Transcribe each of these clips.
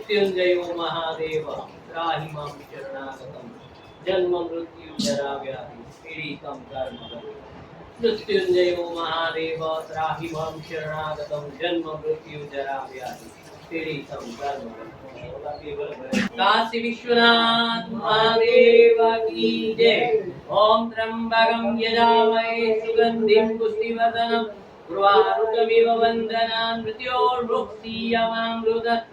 मृत्युंजयो महादेव त्राहि मां शरणागतं जन्म मृत्यु जरा व्याधि पीडितं कर्मबन्धनं मृत्युंजयो महादेव त्राहि मां शरणागतं जन्म मृत्यु जरा व्याधि पीडितं कर्मबन्धनं काशी विश्वनाथ महादेव की जय। ओम त्र्यंबकं यजामहे सुगंधिं पुष्टिवर्धनम् उर्वारुकमिव वन्दनान् मृत्योर्मुक्षीयमामृतत्।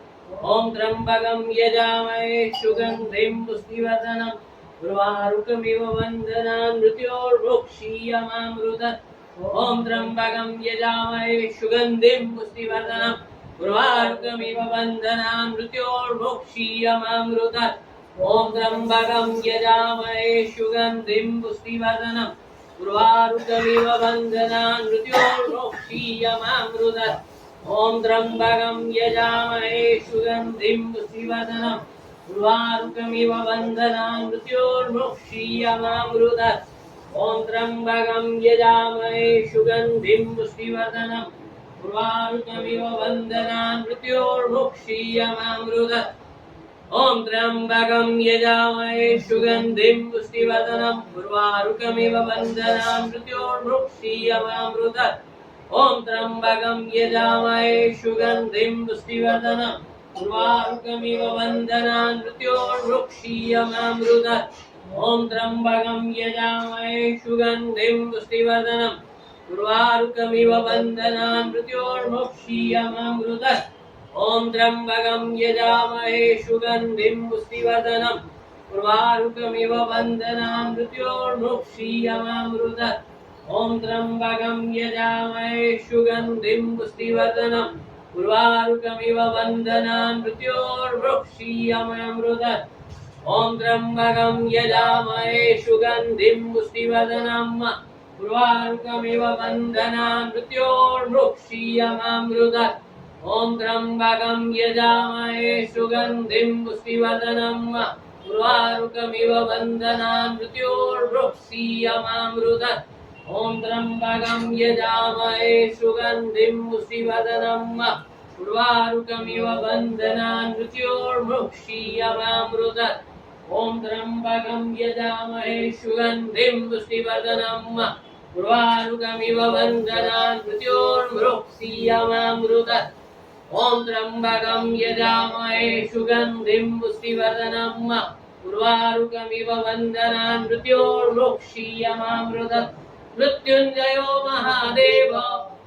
ओम त्र्यंबकं यजामहे सुगंधिं पुष्टिवर्धनम् उर्वारुकमिव वन्दनान् मृत्योर्मुक्षीयमामृतत्। ओम त्र्यंबकं यजामहे सुगंधिं पुष्टिवर्धनम् उर्वारुकमिव वन्दनान् मृत्योर्मुक्षीयमामृतत्। ओम त्र्यंबकं यजामहे सुगंधिं पुष्टिवर्धनम् उर्वारुकमिव वन्दनान् मृत्योर्मुक्षीयमामृतत्। ओम त्र्यंबकं यजामहे सुगंधिं पुष्टिवर्धनम् उर्वारुकमिव वन्दनान् मृत्योर्मुक्षीयमामृतत्। ओम त्र्यंबकं यजामहे सुगंधिं पुष्टिवर्धनम् उर्वारुकमिव वन्दनान् मृत्योर्मुक्षीयमामृतत्। ओम त्र्यंबकं यजामहे सुगंधिं पुष्टिवर्धनम् उर्वारुकमिव वन्दनान् मृत्योर्मुक्षीयमामृतत्। ओम त्र्यंबकं यजामहे सुगंधिं पुष्टिवर्धनम् उर्वारुकमिव वन्दनान् मृत्योर्मुक्षीयमामृतत्। ओम त्र्यंबकं यजामहे सुगंधिं पुष्टिवर्धनम् उर्वारुकमिव वन्दनान् मृत्योर्मुक्षीयमामृतत्। ओम त्र्यंबकं यजामहे सुगंधिं पुष्टिवर्धनम् उर्वारुकमिव वन्दनान् मृत्योर्मुक्षीयमामृतत्। ओम त्र्यंबकं यजामहे सुगंधिं पुष्टिवर्धनम् उर्वारुकमिव वन्दनान् मृत्योर्मुक्षीयमामृतत्। ओम त्र्यंबकं यजामहे सुगंधिं पुष्टिवर्धनम् उर्वारुकमिव वन्दनान् मृत्योर्मुक्षीयमामृतत्। ओम त्र्यंबकं यजामहे सुगंधिं पुष्टिवर्धनम् उर्वारुकमिव वन्दनान् मृत्योर्मुक्षीयमामृतत्। ओम त्र्यंबकं यजामहे सुगंधिं पुष्टिवर्धनम् उर्वारुकमिव वन्दनान् मृत्योर्मुक्षीयमामृतत्। ओम त्र्यंबकं यजामहे सुगंधिं पुष्टिवर्धनम् उर्वारुकमिव वन्दनान् मृत्योर्मुक्षीयमामृतत्। ओम त्र्यंबकं यजामहे सुगंधिं पुष्टिवर्धनम् उर्वारुकमिव वन्दनान् मृत्योर्मुक्षीयमामृतत्। मृत्युंजयो महादेव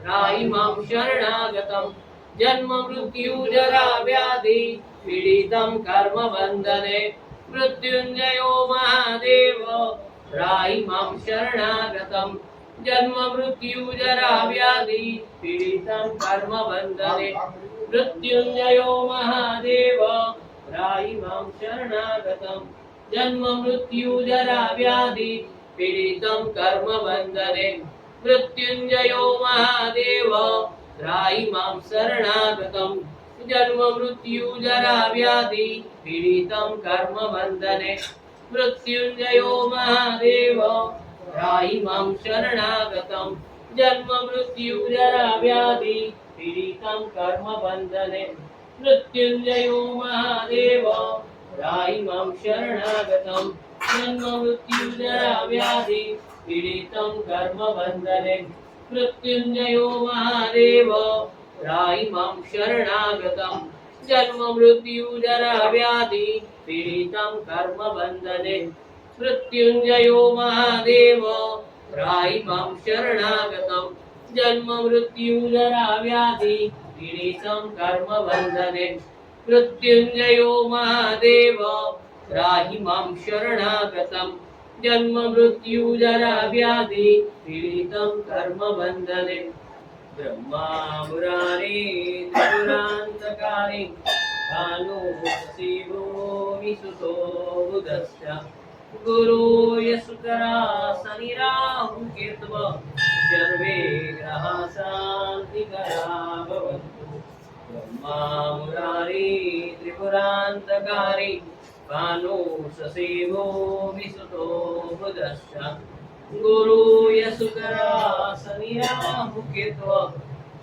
त्राहि मां शरणागतं जन्म मृत्यु जरा व्याधि पीडितं कर्मबन्धने। मृत्युंजयो महादेव त्राहि मां शरणागतं जन्म मृत्यु जरा व्याधि पीडितं कर्मबन्धने। मृत्युंजयो महादेव त्राहि मां शरणागतं जन्म मृत्यु जरा व्याधि पीडितं कर्मबन्धने। मृत्युंजयो महादेव त्राहि मां शरणागतं जन्म मृत्यु जरा व्याधि पीडितं कर्मबन्धने। मृत्युंजयो महादेव त्राहि मां शरणागतं जन्म मृत्यु जरा व्याधि पीडितं कर्मबन्धने। मृत्युंजयो महादेव त्राहि मां शरणागतं जन्म मृत्यु जरा व्याधि पीडितं कर्मबन्धने। मृत्युंजयो महादेव त्राहि मां शरणागतं जन्म मृत्यु जरा व्याधि पीडितं कर्मबन्धने। मृत्युंजयो महादेव त्राहि मां शरणागतं जन्म मृत्यु जरा व्याधि पीडितं कर्मबन्धने। मृत्युंजयो महादेव त्राहि मां शरणागतं जन्म मृत्यु जरा व्याधि पीडितं कर्मबन्धने। ब्रह्मा मुरारी त्रिपुरान्तकारी कालो शिवो विसुतो बुधश्च गुरु यशुकरा शनि राहु केतव सर्वे ग्रहा शान्तिकरा भवन्तु। ब्रह्मा मुरारी त्रिपुरान्तकारी कालो शिवो विसुतो बुधश्च गुरु यशुकरा शनि राहु केतव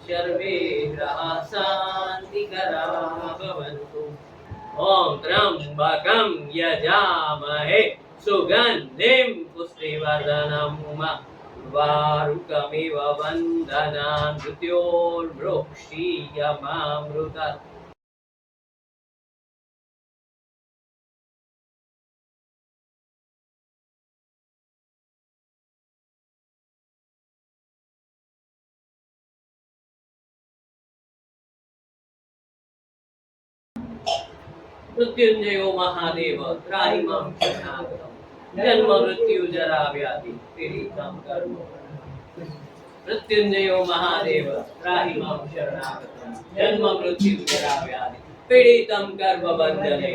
सर्वे ग्रहा शान्तिकरा भवन्तु। ओम त्र्यंबकं यजामहे सुगन्धिं पुष्टिवर्धनम् वारुकमिव वन्दनान् मृत्योर्मृक्षीयमामृतात् मृत्युंजयो महादेव त्राहि मां शरणागतम् जन्म मृत्यु जरा व्याधि पीडितं कर्म मृत्युंजयो महादेव त्राहि मां शरणागतम् जन्म मृत्यु जरा व्याधि पीडितं कर्म बन्धने